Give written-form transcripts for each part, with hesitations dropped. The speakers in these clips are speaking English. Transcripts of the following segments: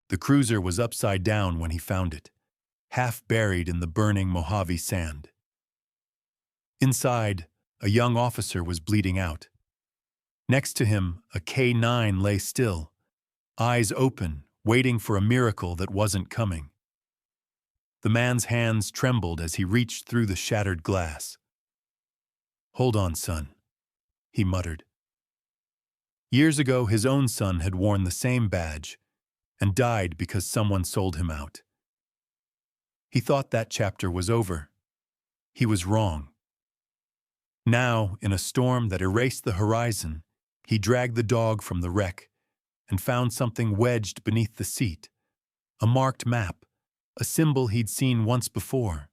The cruiser was upside down when he found it, half buried in the burning Mojave sand. Inside, a young officer was bleeding out. Next to him, a K-9 lay still, eyes open, waiting for a miracle that wasn't coming. The man's hands trembled as he reached through the shattered glass. "Hold on, son," he muttered. Years ago, his own son had worn the same badge and died because someone sold him out. He thought that chapter was over. He was wrong. Now, in a storm that erased the horizon, he dragged the dog from the wreck and found something wedged beneath the seat, a marked map, a symbol he'd seen once before,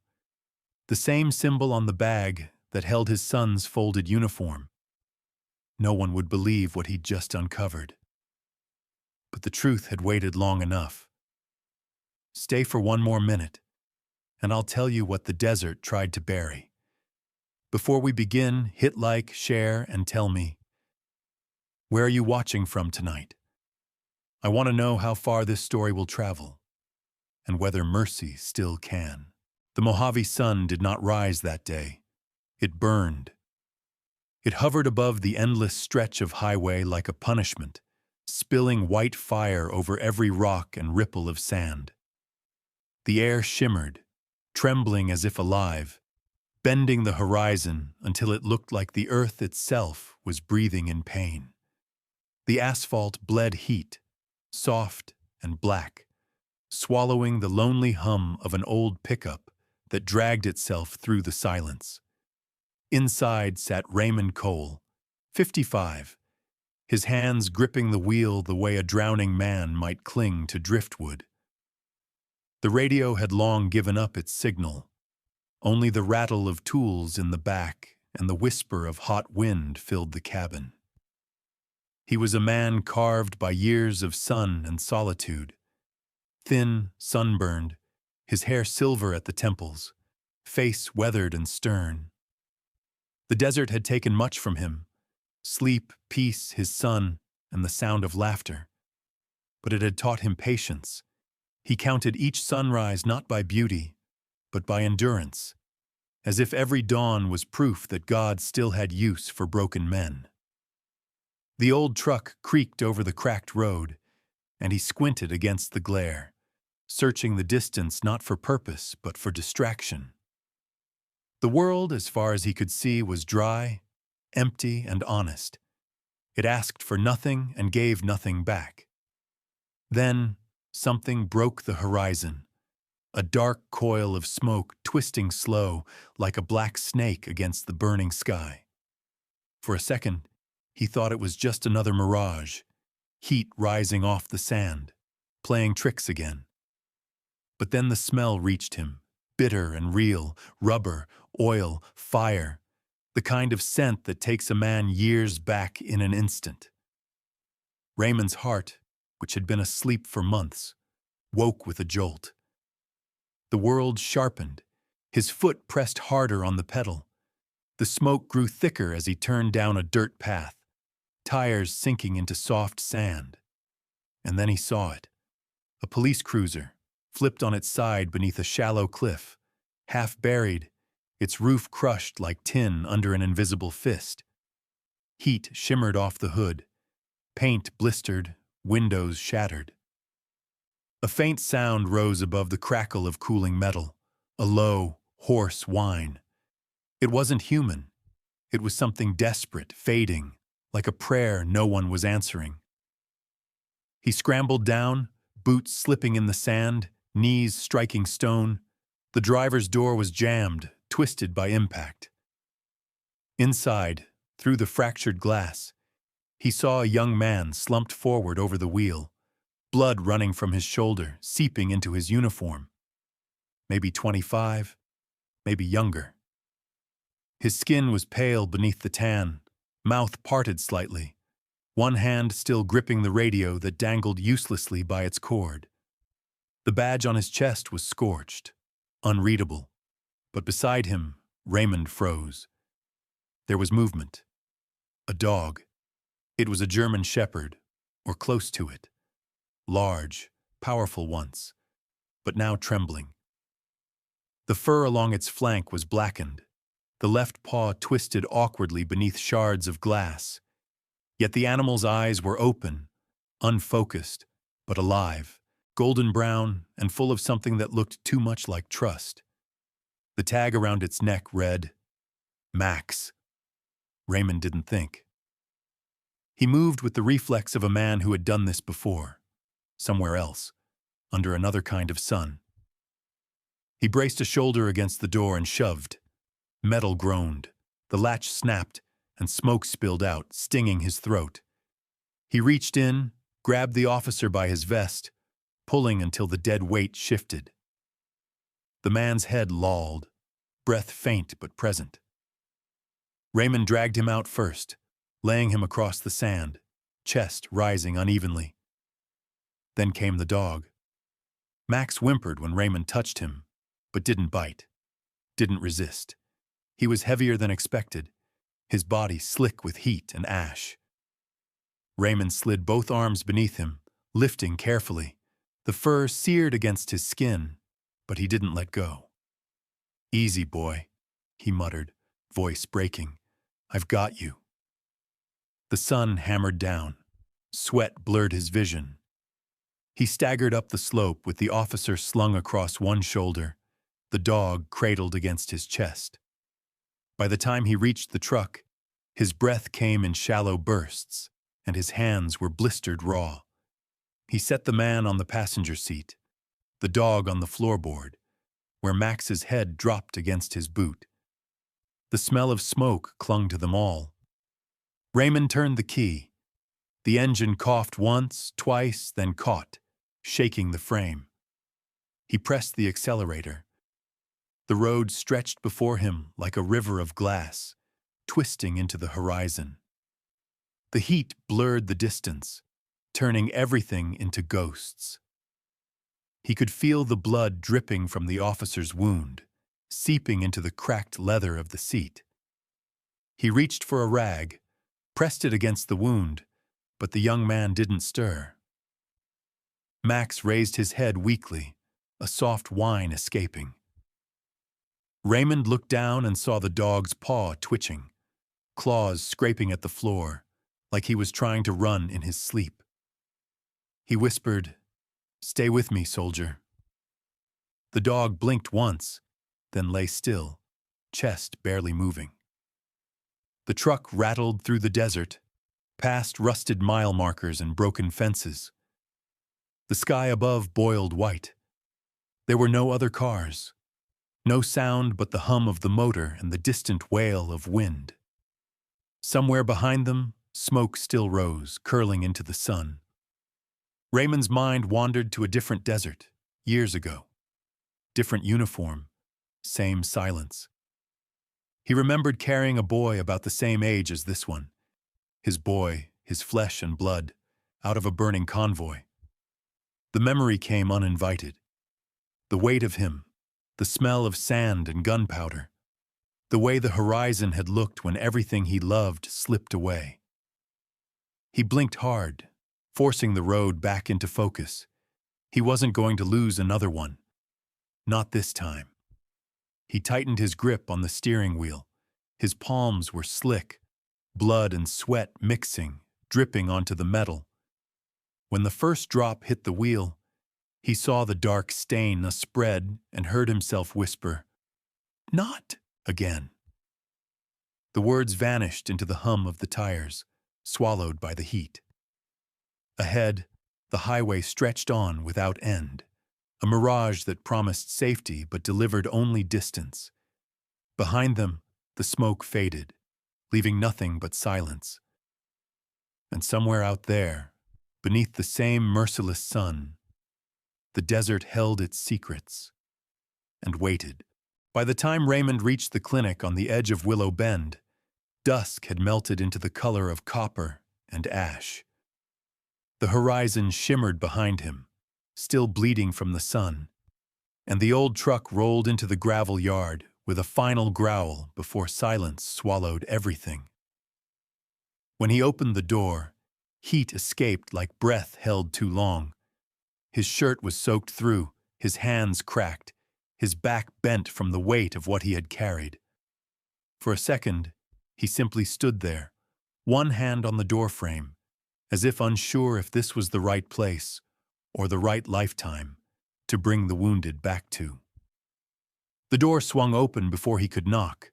the same symbol on the bag that held his son's folded uniform. No one would believe what he'd just uncovered. But the truth had waited long enough. Stay for one more minute, and I'll tell you what the desert tried to bury. Before we begin, hit like, share, and tell me, where are you watching from tonight? I want to know how far this story will travel, and whether mercy still can. The Mojave sun did not rise that day. It burned. It hovered above the endless stretch of highway like a punishment, spilling white fire over every rock and ripple of sand. The air shimmered, trembling as if alive, bending the horizon until it looked like the earth itself was breathing in pain. The asphalt bled heat, soft and black, swallowing the lonely hum of an old pickup that dragged itself through the silence. Inside sat Raymond Cole, 55, his hands gripping the wheel the way a drowning man might cling to driftwood. The radio had long given up its signal. Only the rattle of tools in the back and the whisper of hot wind filled the cabin. He was a man carved by years of sun and solitude. Thin, sunburned, his hair silver at the temples, face weathered and stern. The desert had taken much from him: sleep, peace, his son, and the sound of laughter. But it had taught him patience. He counted each sunrise not by beauty, but by endurance, as if every dawn was proof that God still had use for broken men. The old truck creaked over the cracked road, and he squinted against the glare, searching the distance not for purpose but for distraction. The world, as far as he could see, was dry, empty, and honest. It asked for nothing and gave nothing back. Then, something broke the horizon, a dark coil of smoke twisting slow like a black snake against the burning sky. For a second, he thought it was just another mirage, heat rising off the sand, playing tricks again. But then the smell reached him, bitter and real: rubber, oil, fire, the kind of scent that takes a man years back in an instant. Raymond's heart, which had been asleep for months, woke with a jolt. The world sharpened. His foot pressed harder on the pedal. The smoke grew thicker as he turned down a dirt path, tires sinking into soft sand. And then he saw it. A police cruiser, flipped on its side beneath a shallow cliff, half buried, its roof crushed like tin under an invisible fist. Heat shimmered off the hood, paint blistered, windows shattered. A faint sound rose above the crackle of cooling metal, a low, hoarse whine. It wasn't human. It was something desperate, fading, like a prayer no one was answering. He scrambled down, boots slipping in the sand, knees striking stone. The driver's door was jammed, twisted by impact. Inside, through the fractured glass, he saw a young man slumped forward over the wheel, blood running from his shoulder, seeping into his uniform. Maybe 25, maybe younger. His skin was pale beneath the tan, mouth parted slightly, one hand still gripping the radio that dangled uselessly by its cord. The badge on his chest was scorched, unreadable, but beside him, Raymond froze. There was movement. A dog. It was a German shepherd, or close to it. Large, powerful once, but now trembling. The fur along its flank was blackened, the left paw twisted awkwardly beneath shards of glass. Yet the animal's eyes were open, unfocused, but alive, golden brown and full of something that looked too much like trust. The tag around its neck read, Max. Raymond didn't think. He moved with the reflex of a man who had done this before, somewhere else, under another kind of sun. He braced a shoulder against the door and shoved. Metal groaned, the latch snapped, and smoke spilled out, stinging his throat. He reached in, grabbed the officer by his vest, pulling until the dead weight shifted. The man's head lolled, breath faint but present. Raymond dragged him out first, laying him across the sand, chest rising unevenly. Then came the dog. Max whimpered when Raymond touched him, but didn't bite, didn't resist. He was heavier than expected, his body slick with heat and ash. Raymond slid both arms beneath him, lifting carefully. The fur seared against his skin, but he didn't let go. Easy, boy, he muttered, voice breaking. I've got you. The sun hammered down. Sweat blurred his vision. He staggered up the slope with the officer slung across one shoulder, the dog cradled against his chest. By the time he reached the truck, his breath came in shallow bursts, and his hands were blistered raw. He set the man on the passenger seat, the dog on the floorboard, where Max's head dropped against his boot. The smell of smoke clung to them all. Raymond turned the key. The engine coughed once, twice, then caught, shaking the frame. He pressed the accelerator. The road stretched before him like a river of glass, twisting into the horizon. The heat blurred the distance, turning everything into ghosts. He could feel the blood dripping from the officer's wound, seeping into the cracked leather of the seat. He reached for a rag, pressed it against the wound, but the young man didn't stir. Max raised his head weakly, a soft whine escaping. Raymond looked down and saw the dog's paw twitching, claws scraping at the floor, like he was trying to run in his sleep. He whispered, "Stay with me, soldier." The dog blinked once, then lay still, chest barely moving. The truck rattled through the desert, past rusted mile markers and broken fences. The sky above boiled white. There were no other cars, no sound but the hum of the motor and the distant wail of wind. Somewhere behind them, smoke still rose, curling into the sun. Raymond's mind wandered to a different desert, years ago. Different uniform, same silence. He remembered carrying a boy about the same age as this one. His boy, his flesh and blood, out of a burning convoy. The memory came uninvited. The weight of him, the smell of sand and gunpowder, the way the horizon had looked when everything he loved slipped away. He blinked hard, forcing the road back into focus. He wasn't going to lose another one. Not this time. He tightened his grip on the steering wheel. His palms were slick, blood and sweat mixing, dripping onto the metal. When the first drop hit the wheel, he saw the dark stain spread and heard himself whisper, "Not again." The words vanished into the hum of the tires, swallowed by the heat. Ahead, the highway stretched on without end, a mirage that promised safety but delivered only distance. Behind them, the smoke faded, leaving nothing but silence. And somewhere out there, beneath the same merciless sun, the desert held its secrets and waited. By the time Raymond reached the clinic on the edge of Willow Bend, dusk had melted into the color of copper and ash. The horizon shimmered behind him, still bleeding from the sun, and the old truck rolled into the gravel yard with a final growl before silence swallowed everything. When he opened the door, heat escaped like breath held too long. His shirt was soaked through, his hands cracked, his back bent from the weight of what he had carried. For a second, he simply stood there, one hand on the doorframe, as if unsure if this was the right place or the right lifetime to bring the wounded back to. The door swung open before he could knock.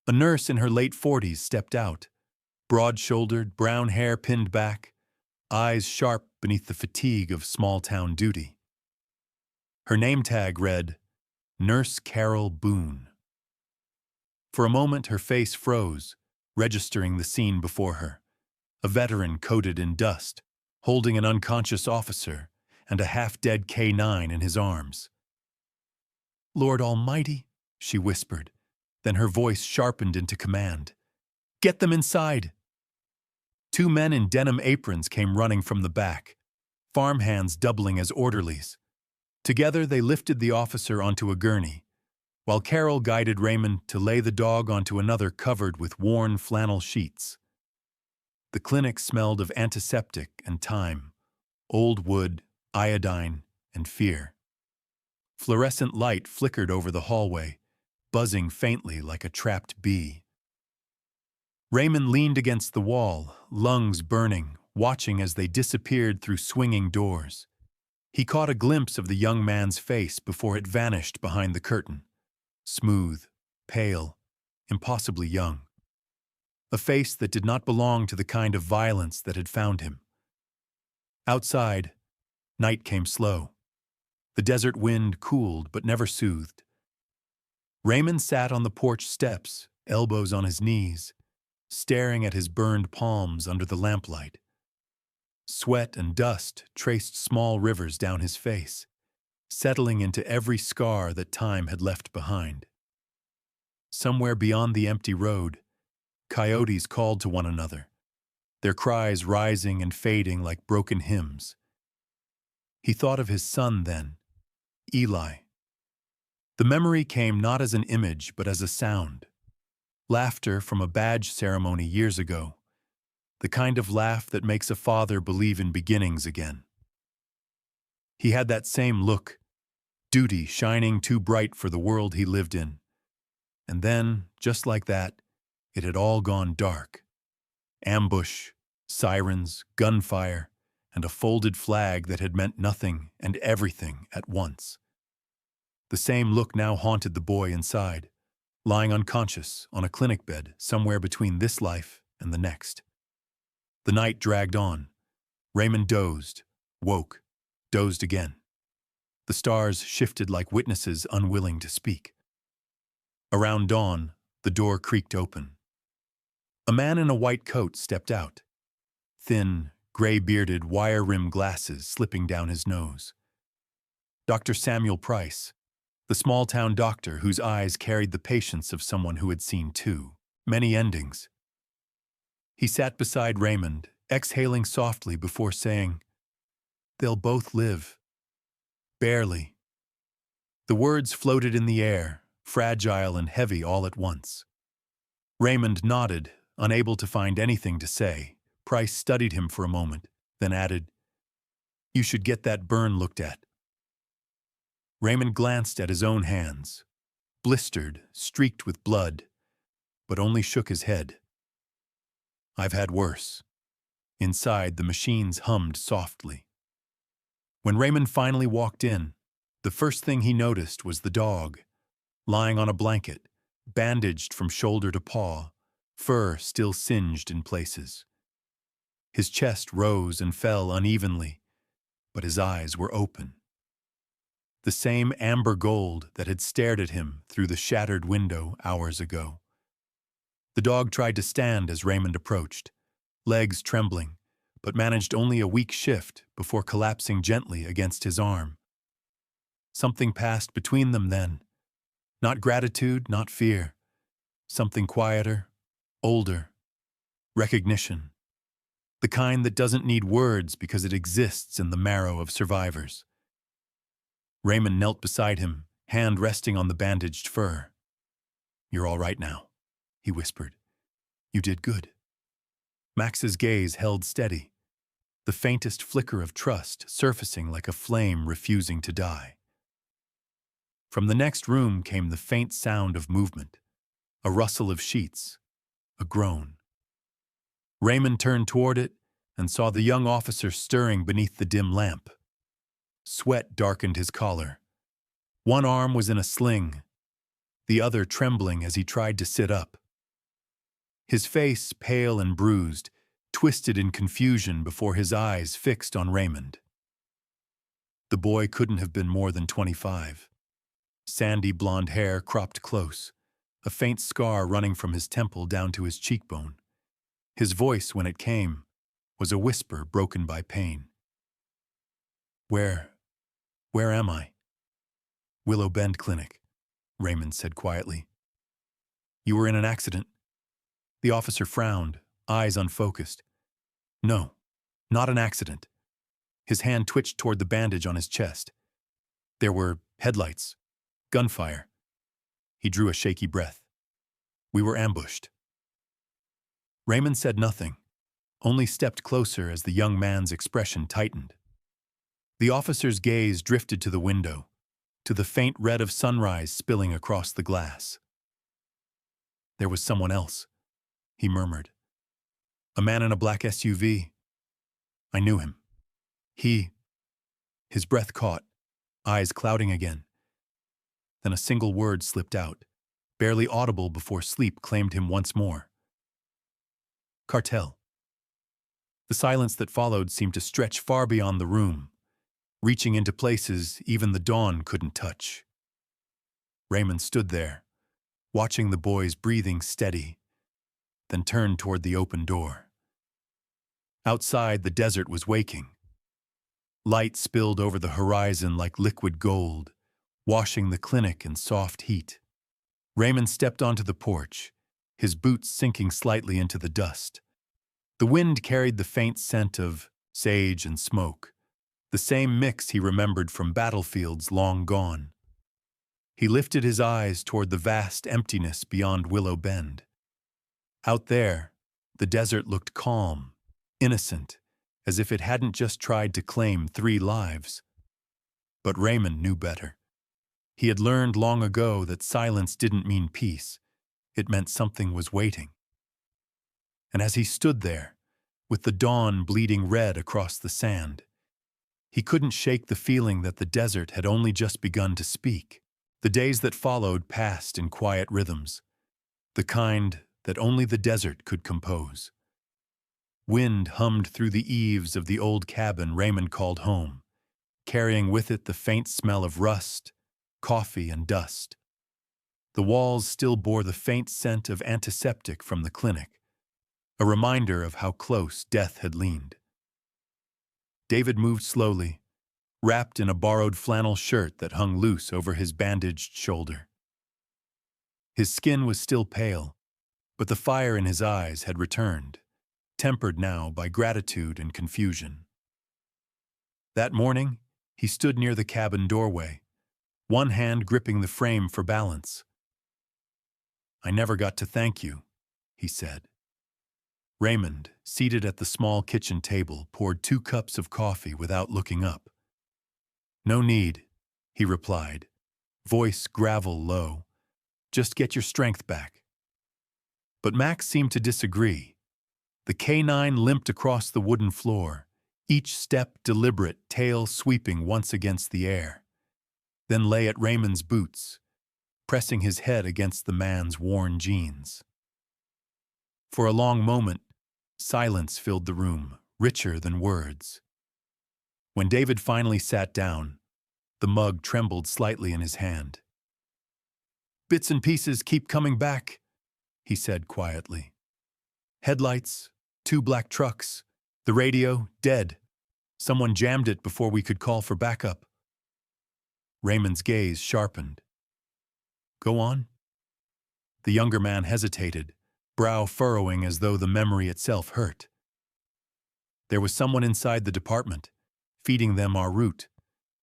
A nurse in her late 40s stepped out, broad-shouldered, brown hair pinned back, eyes sharp beneath the fatigue of small-town duty. Her name tag read, Nurse Carol Boone. For a moment her face froze, registering the scene before her. A veteran coated in dust, holding an unconscious officer and a half-dead K9 in his arms. "Lord Almighty," she whispered, then her voice sharpened into command. "Get them inside!" Two men in denim aprons came running from the back, farmhands doubling as orderlies. Together they lifted the officer onto a gurney, while Carol guided Raymond to lay the dog onto another covered with worn flannel sheets. The clinic smelled of antiseptic and thyme, old wood, iodine, and fear. Fluorescent light flickered over the hallway, buzzing faintly like a trapped bee. Raymond leaned against the wall, lungs burning, watching as they disappeared through swinging doors. He caught a glimpse of the young man's face before it vanished behind the curtain. Smooth, pale, impossibly young. A face that did not belong to the kind of violence that had found him. Outside, night came slow. The desert wind cooled but never soothed. Raymond sat on the porch steps, elbows on his knees, staring at his burned palms under the lamplight. Sweat and dust traced small rivers down his face, settling into every scar that time had left behind. Somewhere beyond the empty road, coyotes called to one another, their cries rising and fading like broken hymns. He thought of his son then, Eli. The memory came not as an image but as a sound. Laughter from a badge ceremony years ago, the kind of laugh that makes a father believe in beginnings again. He had that same look, duty shining too bright for the world he lived in. And then, just like that, it had all gone dark. Ambush, sirens, gunfire, and a folded flag that had meant nothing and everything at once. The same look now haunted the boy inside, lying unconscious on a clinic bed somewhere between this life and the next. The night dragged on. Raymond dozed, woke, dozed again. The stars shifted like witnesses unwilling to speak. Around dawn, the door creaked open. A man in a white coat stepped out. Thin, gray-bearded, wire-rimmed glasses slipping down his nose. Dr. Samuel Price, the small-town doctor whose eyes carried the patience of someone who had seen many endings. He sat beside Raymond, exhaling softly before saying, "They'll both live." Barely. The words floated in the air, fragile and heavy all at once. Raymond nodded, unable to find anything to say. Price studied him for a moment, then added, "You should get that burn looked at." Raymond glanced at his own hands, blistered, streaked with blood, but only shook his head. "I've had worse." Inside, the machines hummed softly. When Raymond finally walked in, the first thing he noticed was the dog, lying on a blanket, bandaged from shoulder to paw, fur still singed in places. His chest rose and fell unevenly, but his eyes were open. The same amber gold that had stared at him through the shattered window hours ago. The dog tried to stand as Raymond approached, legs trembling, but managed only a weak shift before collapsing gently against his arm. Something passed between them then. Not gratitude, not fear. Something quieter, older. Recognition. The kind that doesn't need words because it exists in the marrow of survivors. Raymond knelt beside him, hand resting on the bandaged fur. "You're all right now," he whispered. "You did good." Max's gaze held steady. the faintest flicker of trust surfacing like a flame refusing to die. From the next room came the faint sound of movement, a rustle of sheets, a groan. Raymond turned toward it and saw the young officer stirring beneath the dim lamp. Sweat darkened his collar. One arm was in a sling, the other trembling as he tried to sit up. His face, pale and bruised, twisted in confusion before his eyes fixed on Raymond. The boy couldn't have been more than 25. Sandy blonde hair cropped close, a faint scar running from his temple down to his cheekbone. His voice, when it came, was a whisper broken by pain. Where am I?" "Willow Bend Clinic," Raymond said quietly. "You were in an accident?" The officer frowned, eyes unfocused. "No, not an accident." His hand twitched toward the bandage on his chest. There were headlights, gunfire. He drew a shaky breath. "We were ambushed." Raymond said nothing, only stepped closer as the young man's expression tightened. The officer's gaze drifted to the window, to the faint red of sunrise spilling across the glass. "There was someone else," he murmured. "A man in a black SUV. I knew him. His breath caught, eyes clouding again. Then a single word slipped out, barely audible before sleep claimed him once more. "Cartel." The silence that followed seemed to stretch far beyond the room, reaching into places even the dawn couldn't touch. Raymond stood there, watching the boy's breathing steady, then turned toward the open door. Outside, the desert was waking. Light spilled over the horizon like liquid gold, washing the clinic in soft heat. Raymond stepped onto the porch, his boots sinking slightly into the dust. The wind carried the faint scent of sage and smoke, the same mix he remembered from battlefields long gone. He lifted his eyes toward the vast emptiness beyond Willow Bend. Out there, the desert looked calm, innocent, as if it hadn't just tried to claim 3 lives. But Raymond knew better. He had learned long ago that silence didn't mean peace. It meant something was waiting. And as he stood there, with the dawn bleeding red across the sand, he couldn't shake the feeling that the desert had only just begun to speak. The days that followed passed in quiet rhythms, the kind that only the desert could compose. Wind hummed through the eaves of the old cabin Raymond called home, carrying with it the faint smell of rust, coffee, and dust. The walls still bore the faint scent of antiseptic from the clinic, a reminder of how close death had leaned. David moved slowly, wrapped in a borrowed flannel shirt that hung loose over his bandaged shoulder. His skin was still pale, but the fire in his eyes had returned, tempered now by gratitude and confusion. That morning, he stood near the cabin doorway, one hand gripping the frame for balance. "I never got to thank you," he said. Raymond, seated at the small kitchen table, poured 2 cups of coffee without looking up. "No need," he replied, voice gravel low. "Just get your strength back." But Max seemed to disagree. The K9 limped across the wooden floor, each step deliberate, tail sweeping once against the air, then lay at Raymond's boots, pressing his head against the man's worn jeans. For a long moment, silence filled the room, richer than words. When David finally sat down, the mug trembled slightly in his hand. "Bits and pieces keep coming back," he said quietly. "Headlights, 2 black trucks, the radio, dead. Someone jammed it before we could call for backup." Raymond's gaze sharpened. "Go on." The younger man hesitated, brow furrowing as though the memory itself hurt. "There was someone inside the department, feeding them our route.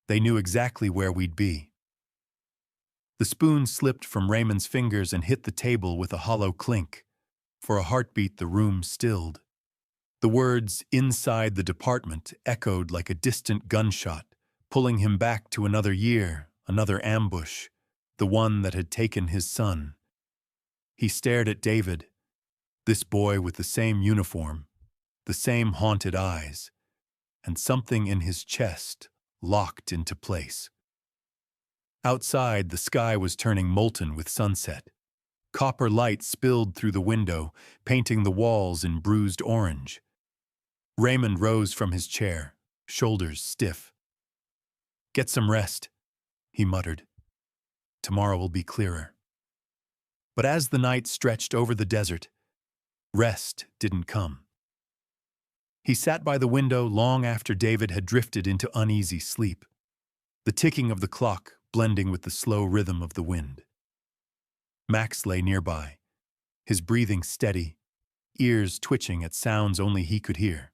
They knew exactly where we'd be." The spoon slipped from Raymond's fingers and hit the table with a hollow clink. For a heartbeat, the room stilled. The words "inside the department" echoed like a distant gunshot, pulling him back to another year, another ambush, the one that had taken his son. He stared at David, this boy with the same uniform, the same haunted eyes, and something in his chest locked into place. Outside, the sky was turning molten with sunset. Copper light spilled through the window, painting the walls in bruised orange. Raymond rose from his chair, shoulders stiff. "Get some rest," he muttered. "Tomorrow will be clearer." But as the night stretched over the desert, rest didn't come. He sat by the window long after David had drifted into uneasy sleep, the ticking of the clock blending with the slow rhythm of the wind. Max lay nearby, his breathing steady, ears twitching at sounds only he could hear.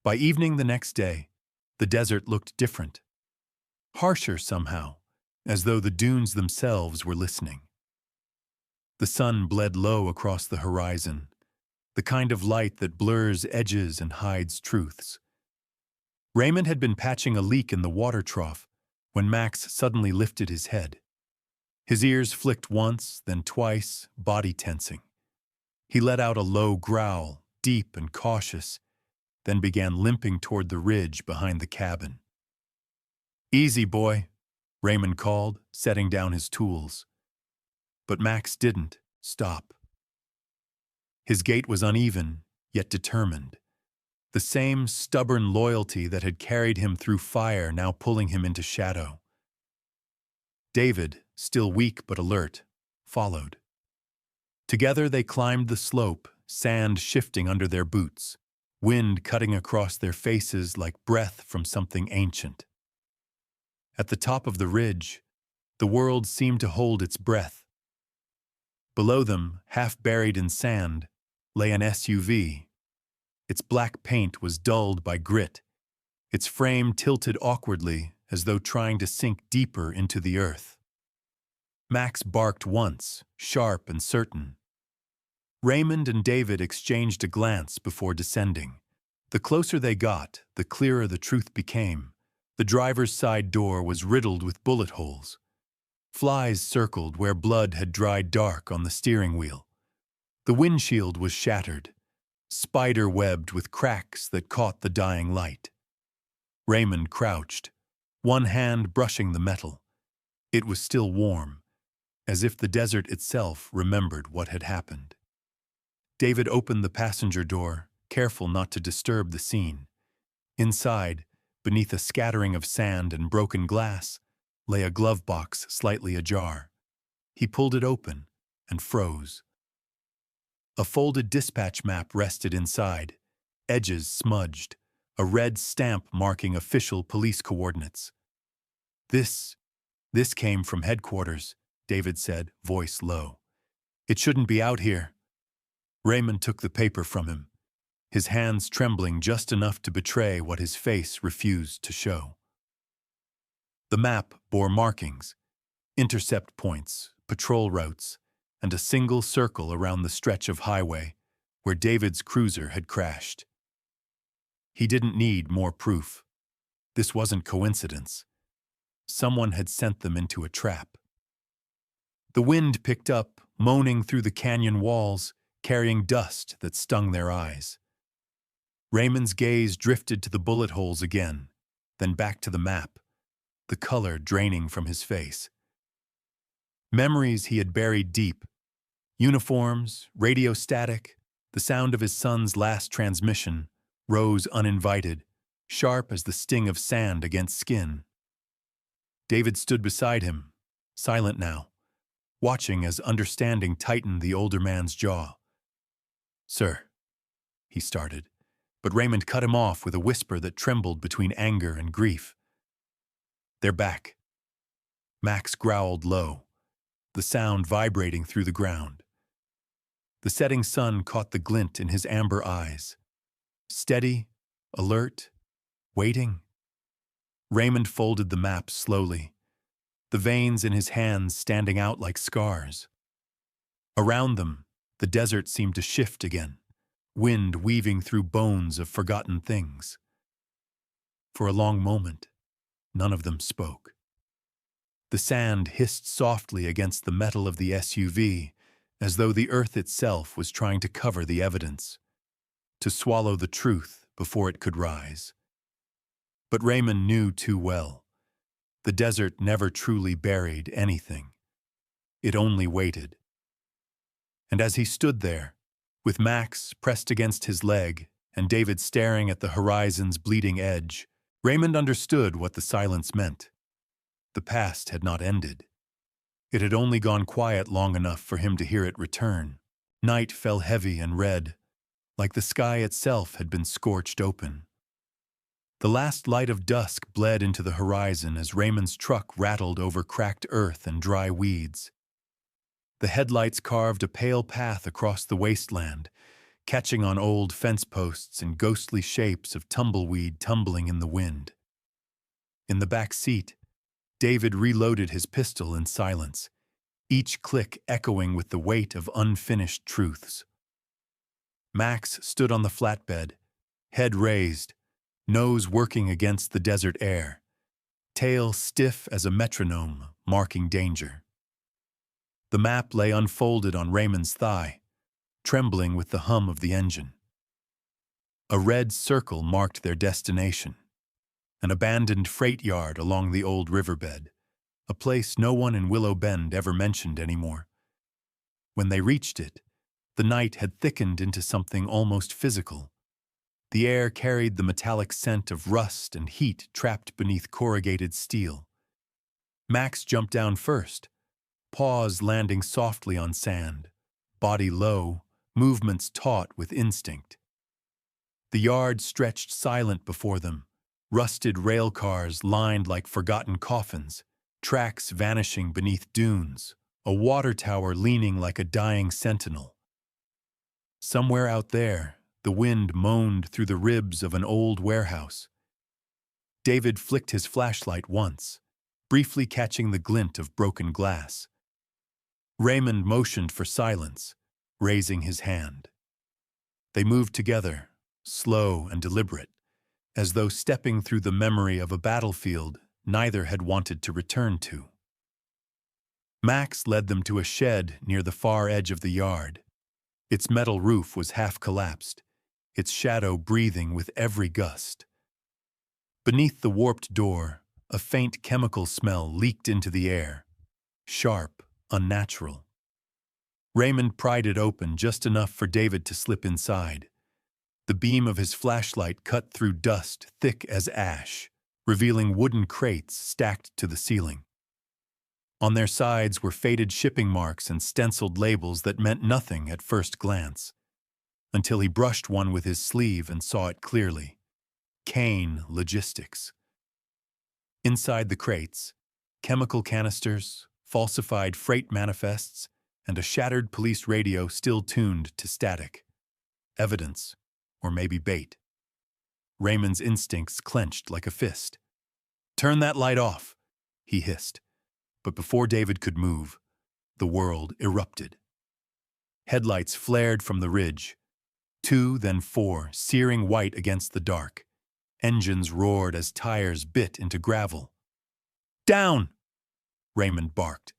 By evening the next day, the desert looked different, harsher somehow, as though the dunes themselves were listening. The sun bled low across the horizon, the kind of light that blurs edges and hides truths. Raymond had been patching a leak in the water trough when Max suddenly lifted his head. His ears flicked once, then twice, body tensing. He let out a low growl, deep and cautious, then began limping toward the ridge behind the cabin. "Easy, boy," Raymond called, setting down his tools. But Max didn't stop. His gait was uneven, yet determined. The same stubborn loyalty that had carried him through fire now pulling him into shadow. David, still weak but alert, followed. Together they climbed the slope, sand shifting under their boots, wind cutting across their faces like breath from something ancient. At the top of the ridge, the world seemed to hold its breath. Below them, half buried in sand, lay an SUV. Its black paint was dulled by grit, its frame tilted awkwardly as though trying to sink deeper into the earth. Max barked once, sharp and certain. Raymond and David exchanged a glance before descending. The closer they got, the clearer the truth became. The driver's side door was riddled with bullet holes. Flies circled where blood had dried dark on the steering wheel. The windshield was shattered, spider-webbed with cracks that caught the dying light. Raymond crouched, one hand brushing the metal. It was still warm, as if the desert itself remembered what had happened. David opened the passenger door, careful not to disturb the scene. Inside, beneath a scattering of sand and broken glass, lay a glove box slightly ajar. He pulled it open and froze. A folded dispatch map rested inside, edges smudged, a red stamp marking official police coordinates. This came from headquarters," David said, voice low. "It shouldn't be out here." Raymond took the paper from him, his hands trembling just enough to betray what his face refused to show. The map bore markings, intercept points, patrol routes, and a single circle around the stretch of highway where David's cruiser had crashed. He didn't need more proof. This wasn't coincidence. Someone had sent them into a trap. The wind picked up, moaning through the canyon walls, carrying dust that stung their eyes. Raymond's gaze drifted to the bullet holes again, then back to the map, the color draining from his face. Memories he had buried deep, uniforms, radio static, the sound of his son's last transmission, rose uninvited, sharp as the sting of sand against skin. David stood beside him, silent now, watching as understanding tightened the older man's jaw. "Sir," he started, but Raymond cut him off with a whisper that trembled between anger and grief. "They're back." Max growled low, the sound vibrating through the ground. The setting sun caught the glint in his amber eyes. Steady, alert, waiting. Raymond folded the map slowly, the veins in his hands standing out like scars. Around them, the desert seemed to shift again, wind weaving through bones of forgotten things. For a long moment, none of them spoke. The sand hissed softly against the metal of the SUV, as though the earth itself was trying to cover the evidence, to swallow the truth before it could rise. But Raymond knew too well. The desert never truly buried anything. It only waited. And as he stood there, with Max pressed against his leg and David staring at the horizon's bleeding edge, Raymond understood what the silence meant. The past had not ended. It had only gone quiet long enough for him to hear it return. Night fell heavy and red, like the sky itself had been scorched open. The last light of dusk bled into the horizon as Raymond's truck rattled over cracked earth and dry weeds. The headlights carved a pale path across the wasteland, catching on old fence posts and ghostly shapes of tumbleweed tumbling in the wind. In the back seat, David reloaded his pistol in silence, each click echoing with the weight of unfinished truths. Max stood on the flatbed, head raised, nose working against the desert air, tail stiff as a metronome, marking danger. The map lay unfolded on Raymond's thigh, trembling with the hum of the engine. A red circle marked their destination, an abandoned freight yard along the old riverbed, a place no one in Willow Bend ever mentioned anymore. When they reached it, the night had thickened into something almost physical. The air carried the metallic scent of rust and heat trapped beneath corrugated steel. Max jumped down first, paws landing softly on sand, body low, movements taut with instinct. The yard stretched silent before them, rusted rail cars lined like forgotten coffins, tracks vanishing beneath dunes, a water tower leaning like a dying sentinel. Somewhere out there, the wind moaned through the ribs of an old warehouse. David flicked his flashlight once, briefly catching the glint of broken glass. Raymond motioned for silence, raising his hand. They moved together, slow and deliberate, as though stepping through the memory of a battlefield neither had wanted to return to. Max led them to a shed near the far edge of the yard. Its metal roof was half collapsed, its shadow breathing with every gust. Beneath the warped door, a faint chemical smell leaked into the air, sharp, unnatural. Raymond pried it open just enough for David to slip inside. The beam of his flashlight cut through dust thick as ash, revealing wooden crates stacked to the ceiling. On their sides were faded shipping marks and stenciled labels that meant nothing at first glance, until he brushed one with his sleeve and saw it clearly. Kane Logistics. Inside the crates, chemical canisters, falsified freight manifests, and a shattered police radio still tuned to static. Evidence, or maybe bait. Raymond's instincts clenched like a fist. "Turn that light off," he hissed. But before David could move, the world erupted. Headlights flared from the ridge, 2, then 4, searing white against the dark. Engines roared as tires bit into gravel. "Down!" Raymond barked.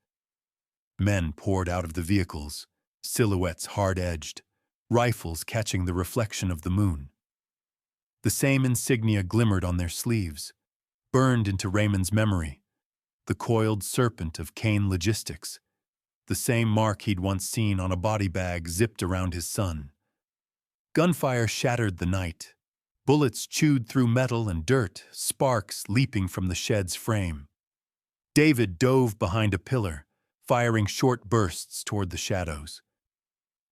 Men poured out of the vehicles, silhouettes hard-edged, rifles catching the reflection of the moon. The same insignia glimmered on their sleeves, burned into Raymond's memory. The coiled serpent of Kane Logistics, the same mark he'd once seen on a body bag zipped around his son. Gunfire shattered the night. Bullets chewed through metal and dirt, sparks leaping from the shed's frame. David dove behind a pillar, firing short bursts toward the shadows.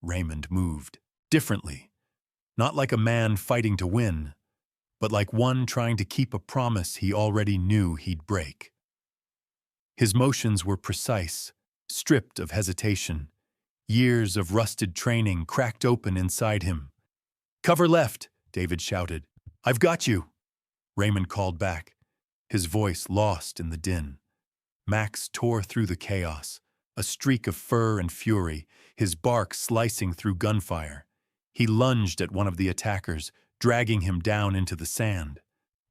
Raymond moved, differently, not like a man fighting to win, but like one trying to keep a promise he already knew he'd break. His motions were precise, stripped of hesitation. Years of rusted training cracked open inside him. "Cover left," David shouted. "I've got you," Raymond called back, his voice lost in the din. Max tore through the chaos, a streak of fur and fury, his bark slicing through gunfire. He lunged at one of the attackers, dragging him down into the sand.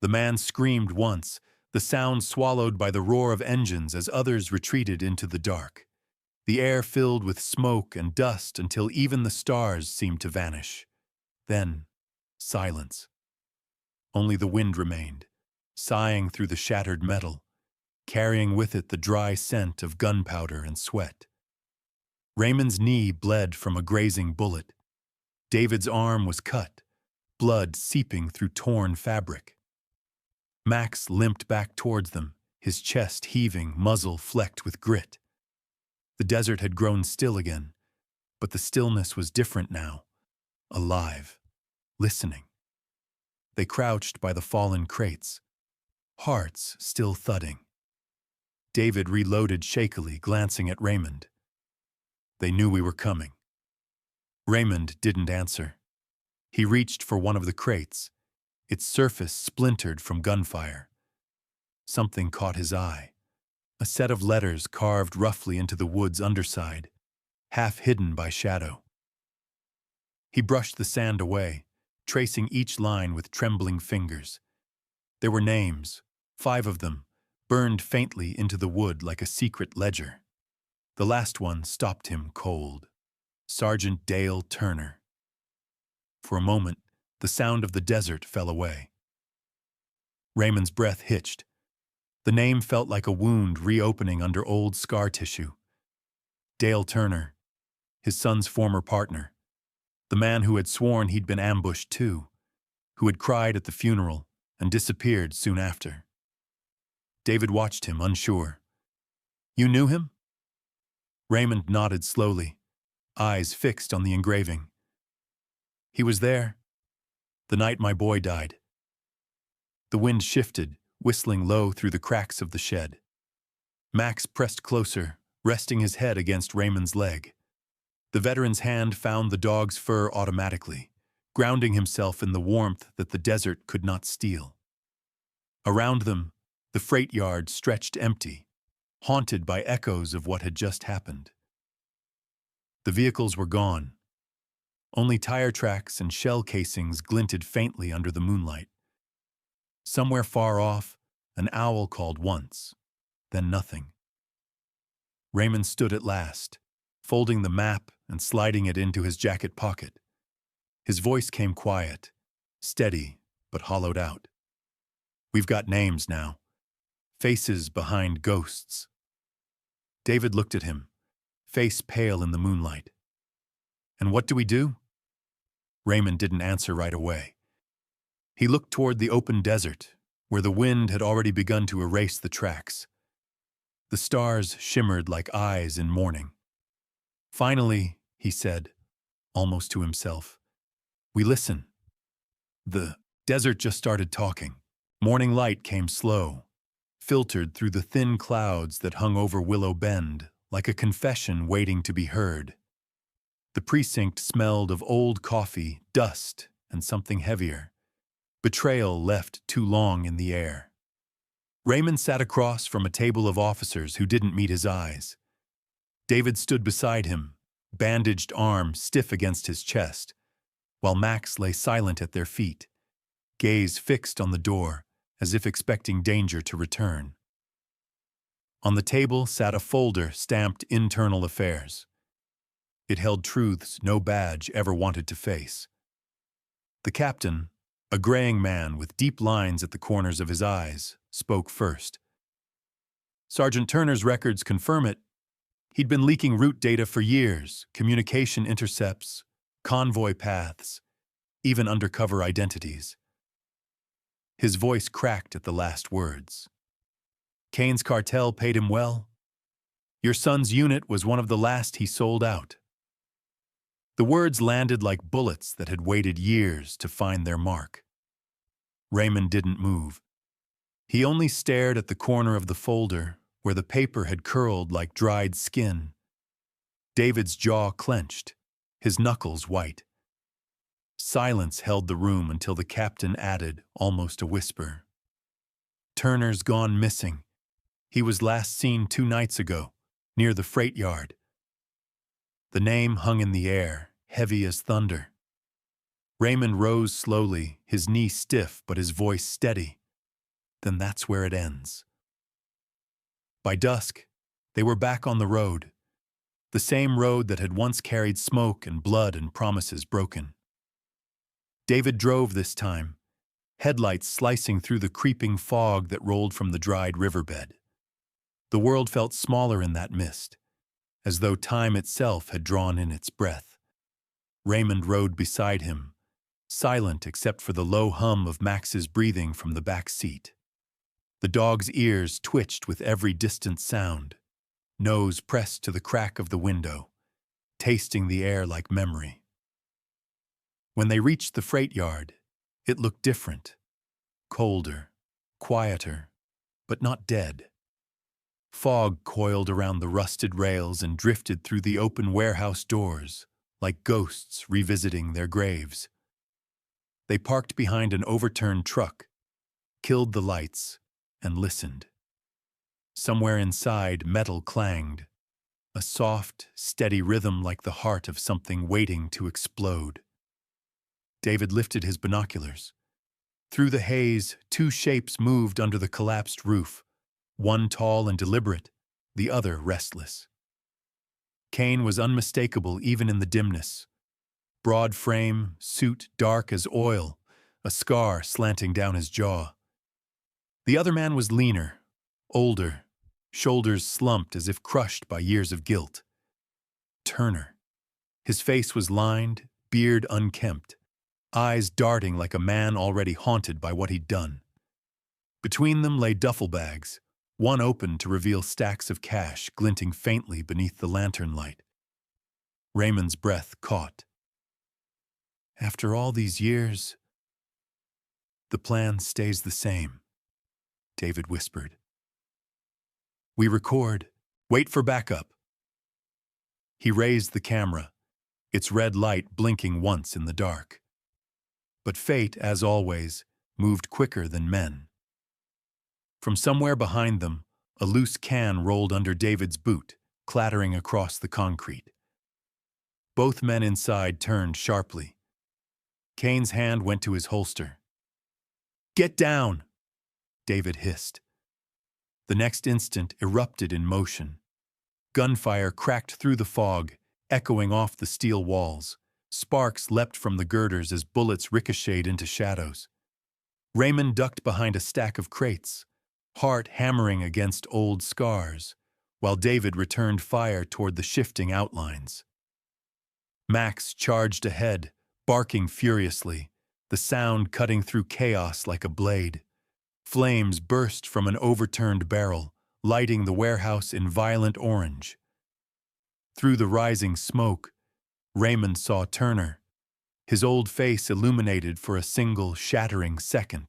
The man screamed once, the sound swallowed by the roar of engines as others retreated into the dark. The air filled with smoke and dust until even the stars seemed to vanish. Then, silence. Only the wind remained, sighing through the shattered metal, carrying with it the dry scent of gunpowder and sweat. Raymond's knee bled from a grazing bullet. David's arm was cut, blood seeping through torn fabric. Max limped back towards them, his chest heaving, muzzle flecked with grit. The desert had grown still again, but the stillness was different now, alive, listening. They crouched by the fallen crates, hearts still thudding. David reloaded shakily, glancing at Raymond. They knew we were coming. Raymond didn't answer. He reached for one of the crates, its surface splintered from gunfire. Something caught his eye. A set of letters carved roughly into the wood's underside, half hidden by shadow. He brushed the sand away, tracing each line with trembling fingers. There were names, 5 of them, burned faintly into the wood like a secret ledger. The last one stopped him cold. Sergeant Dale Turner. For a moment, the sound of the desert fell away. Raymond's breath hitched. The name felt like a wound reopening under old scar tissue. Dale Turner, his son's former partner, the man who had sworn he'd been ambushed too, who had cried at the funeral and disappeared soon after. David watched him, unsure. "You knew him?" Raymond nodded slowly, eyes fixed on the engraving. "He was there, the night my boy died." The wind shifted, whistling low through the cracks of the shed. Max pressed closer, resting his head against Raymond's leg. The veteran's hand found the dog's fur automatically, grounding himself in the warmth that the desert could not steal. Around them, the freight yard stretched empty, haunted by echoes of what had just happened. The vehicles were gone. Only tire tracks and shell casings glinted faintly under the moonlight. Somewhere far off, an owl called once, then nothing. Raymond stood at last, folding the map and sliding it into his jacket pocket. His voice came quiet, steady, but hollowed out. "We've got names now. Faces behind ghosts." David looked at him, face pale in the moonlight. "And what do we do?" Raymond didn't answer right away. He looked toward the open desert, where the wind had already begun to erase the tracks. The stars shimmered like eyes in mourning. "Finally," he said, almost to himself, "we listen." The desert just started talking. Morning light came slow, filtered through the thin clouds that hung over Willow Bend, like a confession waiting to be heard. The precinct smelled of old coffee, dust, and something heavier. Betrayal left too long in the air. Raymond sat across from a table of officers who didn't meet his eyes. David stood beside him, bandaged arm stiff against his chest, while Max lay silent at their feet, gaze fixed on the door, as if expecting danger to return. On the table sat a folder stamped Internal Affairs. It held truths no badge ever wanted to face. The captain, a graying man with deep lines at the corners of his eyes, spoke first. "Sergeant Turner's records confirm it. He'd been leaking route data for years, communication intercepts, convoy paths, even undercover identities." His voice cracked at the last words. "Kane's cartel paid him well. Your son's unit was one of the last he sold out." The words landed like bullets that had waited years to find their mark. Raymond didn't move. He only stared at the corner of the folder where the paper had curled like dried skin. David's jaw clenched, his knuckles white. Silence held the room until the captain added, almost a whisper, "Turner's gone missing. He was last seen 2 nights ago, near the freight yard." The name hung in the air, heavy as thunder. Raymond rose slowly, his knee stiff but his voice steady. Then that's where it ends. By dusk, they were back on the road, the same road that had once carried smoke and blood and promises broken. David drove this time, headlights slicing through the creeping fog that rolled from the dried riverbed. The world felt smaller in that mist, as though time itself had drawn in its breath. Raymond rode beside him, silent except for the low hum of Max's breathing from the back seat. The dog's ears twitched with every distant sound, nose pressed to the crack of the window, tasting the air like memory. When they reached the freight yard, it looked different, colder, quieter, but not dead. Fog coiled around the rusted rails and drifted through the open warehouse doors, like ghosts revisiting their graves. They parked behind an overturned truck, killed the lights, and listened. Somewhere inside, metal clanged, a soft, steady rhythm like the heart of something waiting to explode. David lifted his binoculars. Through the haze, two shapes moved under the collapsed roof, one tall and deliberate, the other restless. Kane was unmistakable even in the dimness. Broad frame, suit dark as oil, a scar slanting down his jaw. The other man was leaner, older, shoulders slumped as if crushed by years of guilt. Turner. His face was lined, beard unkempt, eyes darting like a man already haunted by what he'd done. Between them lay duffel bags, one open to reveal stacks of cash glinting faintly beneath the lantern light. Raymond's breath caught. After all these years, the plan stays the same, David whispered. We record. Wait for backup. He raised the camera, its red light blinking once in the dark. But fate, as always, moved quicker than men. From somewhere behind them, a loose can rolled under David's boot, clattering across the concrete. Both men inside turned sharply. Kane's hand went to his holster. Get down, David hissed. The next instant erupted in motion. Gunfire cracked through the fog, echoing off the steel walls. Sparks leapt from the girders as bullets ricocheted into shadows. Raymond ducked behind a stack of crates, heart hammering against old scars, while David returned fire toward the shifting outlines. Max charged ahead, barking furiously, the sound cutting through chaos like a blade. Flames burst from an overturned barrel, lighting the warehouse in violent orange. Through the rising smoke, Raymond saw Turner, his old face illuminated for a single shattering second.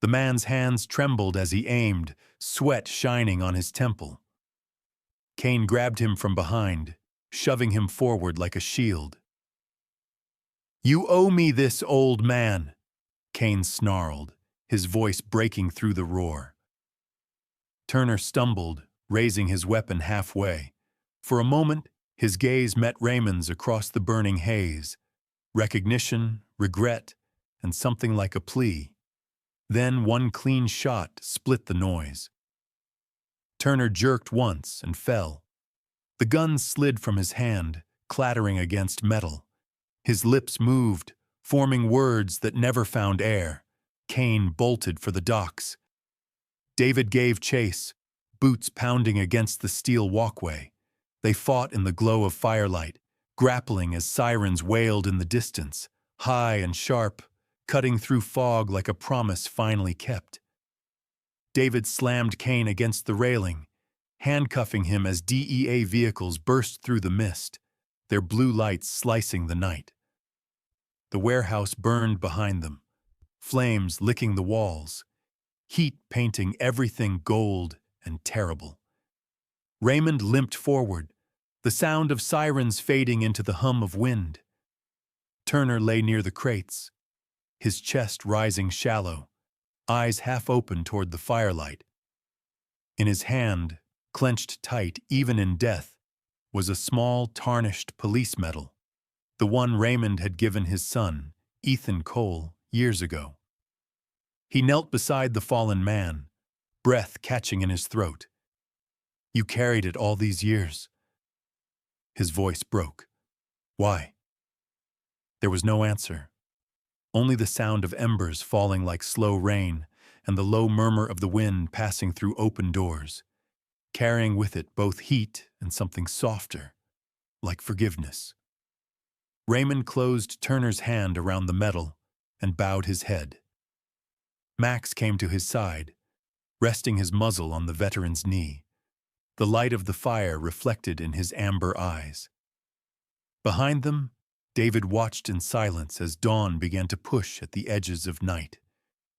The man's hands trembled as he aimed, sweat shining on his temple. Kane grabbed him from behind, shoving him forward like a shield. You owe me this, old man, Kane snarled, his voice breaking through the roar. Turner stumbled, raising his weapon halfway. For a moment, his gaze met Raymond's across the burning haze. Recognition, regret, and something like a plea. Then one clean shot split the noise. Turner jerked once and fell. The gun slid from his hand, clattering against metal. His lips moved, forming words that never found air. Kane bolted for the docks. David gave chase, boots pounding against the steel walkway. They fought in the glow of firelight, grappling as sirens wailed in the distance, high and sharp, cutting through fog like a promise finally kept. David slammed Kane against the railing, handcuffing him as DEA vehicles burst through the mist, their blue lights slicing the night. The warehouse burned behind them, flames licking the walls, heat painting everything gold and terrible. Raymond limped forward, the sound of sirens fading into the hum of wind. Turner lay near the crates, his chest rising shallow, eyes half open toward the firelight. In his hand, clenched tight even in death, was a small, tarnished police medal, the one Raymond had given his son, Ethan Cole, years ago. He knelt beside the fallen man, breath catching in his throat. "You carried it all these years." His voice broke. "Why?" There was no answer, only the sound of embers falling like slow rain and the low murmur of the wind passing through open doors, carrying with it both heat and something softer, like forgiveness. Raymond closed Turner's hand around the metal and bowed his head. Max came to his side, resting his muzzle on the veteran's knee, the light of the fire reflected in his amber eyes. Behind them, David watched in silence as dawn began to push at the edges of night,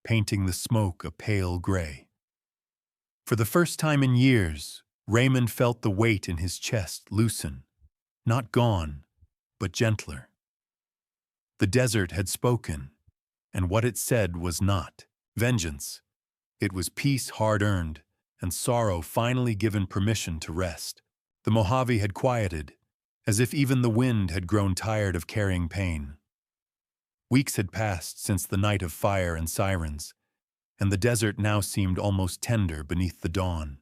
painting the smoke a pale gray. For the first time in years, Raymond felt the weight in his chest loosen, not gone, but gentler. The desert had spoken, and what it said was not vengeance. It was peace hard-earned, and sorrow finally given permission to rest. The Mojave had quieted, as if even the wind had grown tired of carrying pain. Weeks had passed since the night of fire and sirens, and the desert now seemed almost tender beneath the dawn.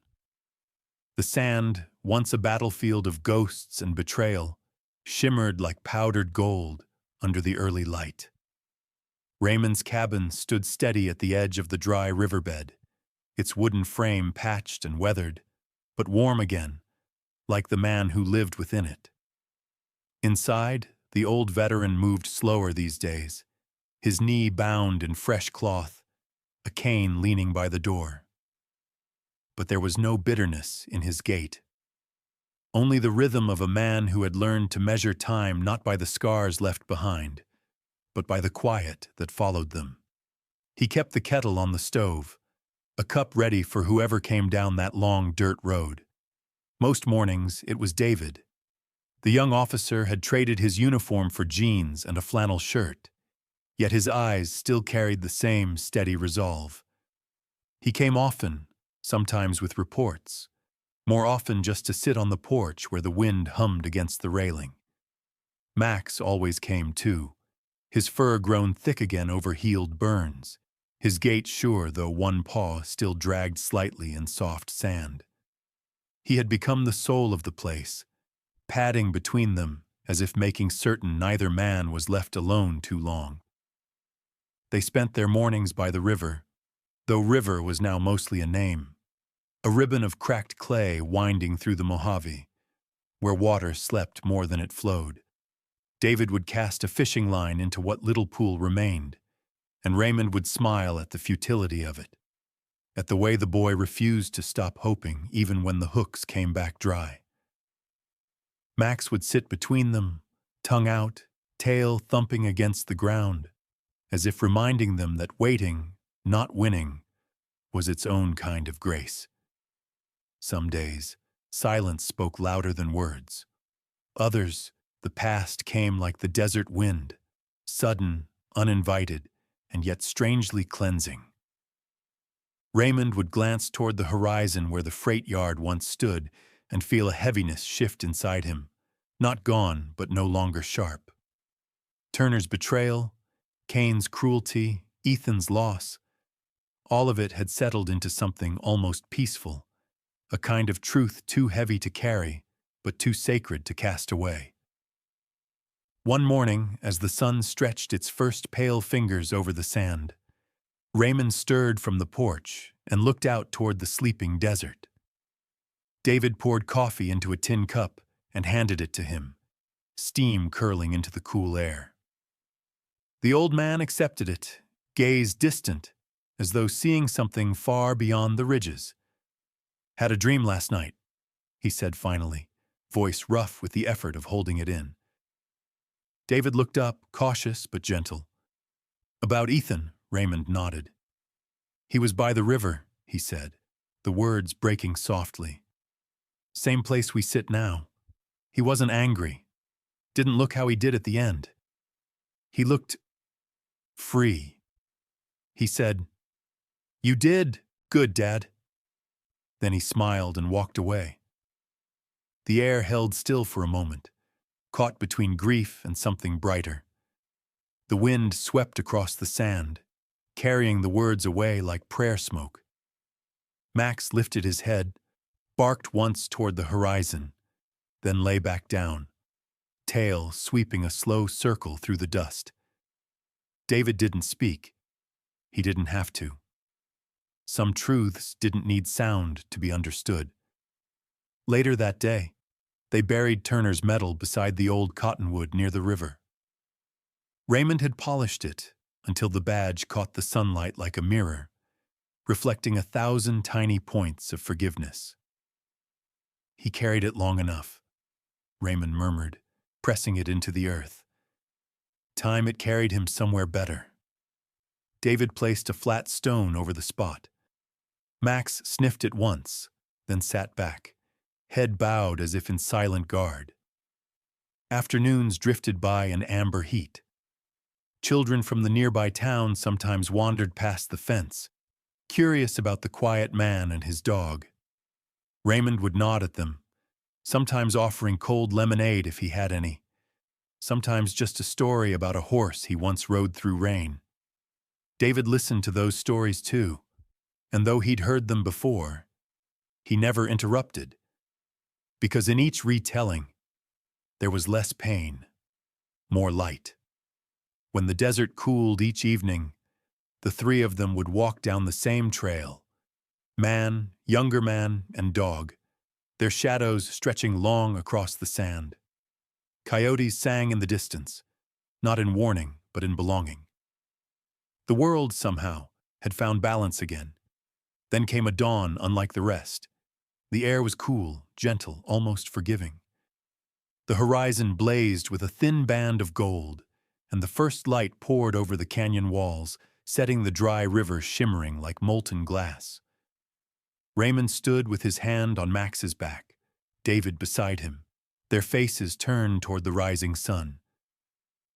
The sand, once a battlefield of ghosts and betrayal, shimmered like powdered gold under the early light. Raymond's cabin stood steady at the edge of the dry riverbed, its wooden frame patched and weathered, but warm again, like the man who lived within it. Inside, the old veteran moved slower these days, his knee bound in fresh cloth, a cane leaning by the door. But there was no bitterness in his gait. Only the rhythm of a man who had learned to measure time not by the scars left behind, but by the quiet that followed them. He kept the kettle on the stove, a cup ready for whoever came down that long dirt road. Most mornings, it was David. The young officer had traded his uniform for jeans and a flannel shirt, yet his eyes still carried the same steady resolve. He came often, sometimes with reports, more often just to sit on the porch where the wind hummed against the railing. Max always came too, his fur grown thick again over healed burns, his gait sure though one paw still dragged slightly in soft sand. He had become the soul of the place, padding between them as if making certain neither man was left alone too long. They spent their mornings by the river, though river was now mostly a name, a ribbon of cracked clay winding through the Mojave, where water slept more than it flowed. David would cast a fishing line into what little pool remained, and Raymond would smile at the futility of it, at the way the boy refused to stop hoping even when the hooks came back dry. Max would sit between them, tongue out, tail thumping against the ground, as if reminding them that waiting, not winning, was its own kind of grace. Some days, silence spoke louder than words. Others, the past came like the desert wind, sudden, uninvited, and yet strangely cleansing. Raymond would glance toward the horizon where the freight yard once stood and feel a heaviness shift inside him, not gone but no longer sharp. Turner's betrayal, Cain's cruelty, Ethan's loss, all of it had settled into something almost peaceful, a kind of truth too heavy to carry, but too sacred to cast away. One morning, as the sun stretched its first pale fingers over the sand, Raymond stirred from the porch and looked out toward the sleeping desert. David poured coffee into a tin cup and handed it to him, steam curling into the cool air. The old man accepted it, gazed distant, as though seeing something far beyond the ridges. "Had a dream last night," he said finally, voice rough with the effort of holding it in. David looked up, cautious but gentle. "About Ethan," Raymond nodded. "He was by the river," he said, the words breaking softly. "Same place we sit now. He wasn't angry. Didn't look how he did at the end. He looked free. He said, 'You did good, Dad.' Then he smiled and walked away." The air held still for a moment, caught between grief and something brighter. The wind swept across the sand, carrying the words away like prayer smoke. Max lifted his head, barked once toward the horizon, then lay back down, tail sweeping a slow circle through the dust. David didn't speak. He didn't have to. Some truths didn't need sound to be understood. Later that day, they buried Turner's medal beside the old cottonwood near the river. Raymond had polished it until the badge caught the sunlight like a mirror, reflecting 1,000 tiny points of forgiveness. He carried it long enough, Raymond murmured, pressing it into the earth. Time it carried him somewhere better. David placed a flat stone over the spot. Max sniffed it once, then sat back, head bowed as if in silent guard. Afternoons drifted by in amber heat. Children from the nearby town sometimes wandered past the fence, curious about the quiet man and his dog. Raymond would nod at them, sometimes offering cold lemonade if he had any, sometimes just a story about a horse he once rode through rain. David listened to those stories too, and though he'd heard them before, he never interrupted, because in each retelling, there was less pain, more light. When the desert cooled each evening, the three of them would walk down the same trail, man, younger man, and dog, their shadows stretching long across the sand. Coyotes sang in the distance, not in warning, but in belonging. The world, somehow, had found balance again. Then came a dawn unlike the rest. The air was cool, gentle, almost forgiving. The horizon blazed with a thin band of gold, and the first light poured over the canyon walls, setting the dry river shimmering like molten glass. Raymond stood with his hand on Max's back, David beside him, their faces turned toward the rising sun.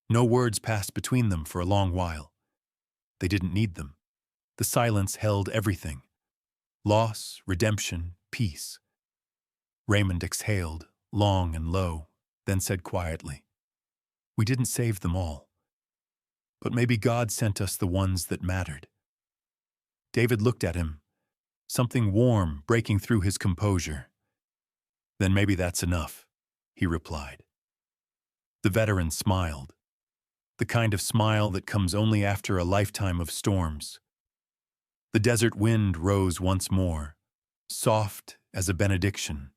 No words passed between them for a long while. They didn't need them. The silence held everything. Loss, redemption, peace. Raymond exhaled, long and low, then said quietly, "We didn't save them all. But maybe God sent us the ones that mattered." David looked at him, something warm breaking through his composure. "Then maybe that's enough," he replied. The veteran smiled, the kind of smile that comes only after a lifetime of storms. The desert wind rose once more, soft as a benediction,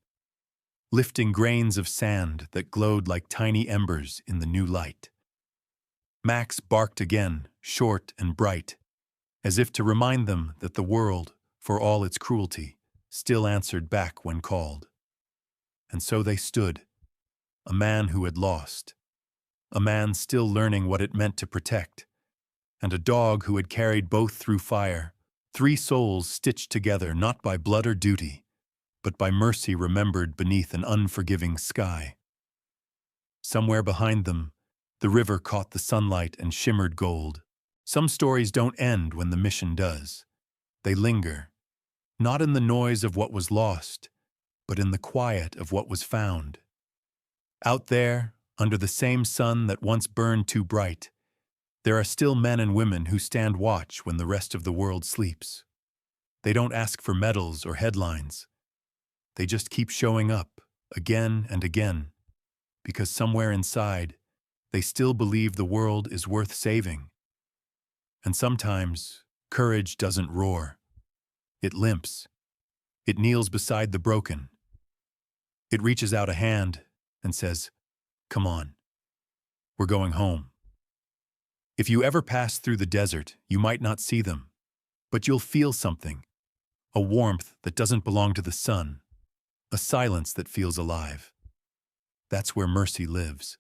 lifting grains of sand that glowed like tiny embers in the new light. Max barked again, short and bright, as if to remind them that the world, for all its cruelty, still answered back when called. And so they stood, a man who had lost, a man still learning what it meant to protect, and a dog who had carried both through fire, three souls stitched together not by blood or duty, but by mercy remembered beneath an unforgiving sky. Somewhere behind them, the river caught the sunlight and shimmered gold. Some stories don't end when the mission does. They linger, not in the noise of what was lost, but in the quiet of what was found. Out there, under the same sun that once burned too bright, there are still men and women who stand watch when the rest of the world sleeps. They don't ask for medals or headlines. They just keep showing up, again and again, because somewhere inside, they still believe the world is worth saving. And sometimes, courage doesn't roar. It limps. It kneels beside the broken. It reaches out a hand and says, "Come on. We're going home." If you ever pass through the desert, you might not see them, but you'll feel something, a warmth that doesn't belong to the sun, a silence that feels alive. That's where mercy lives.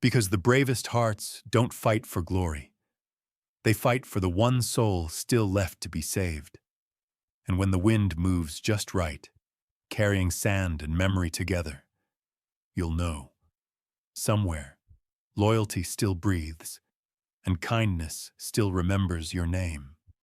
Because the bravest hearts don't fight for glory. They fight for the one soul still left to be saved. And when the wind moves just right, carrying sand and memory together, you'll know. Somewhere, loyalty still breathes, and kindness still remembers your name.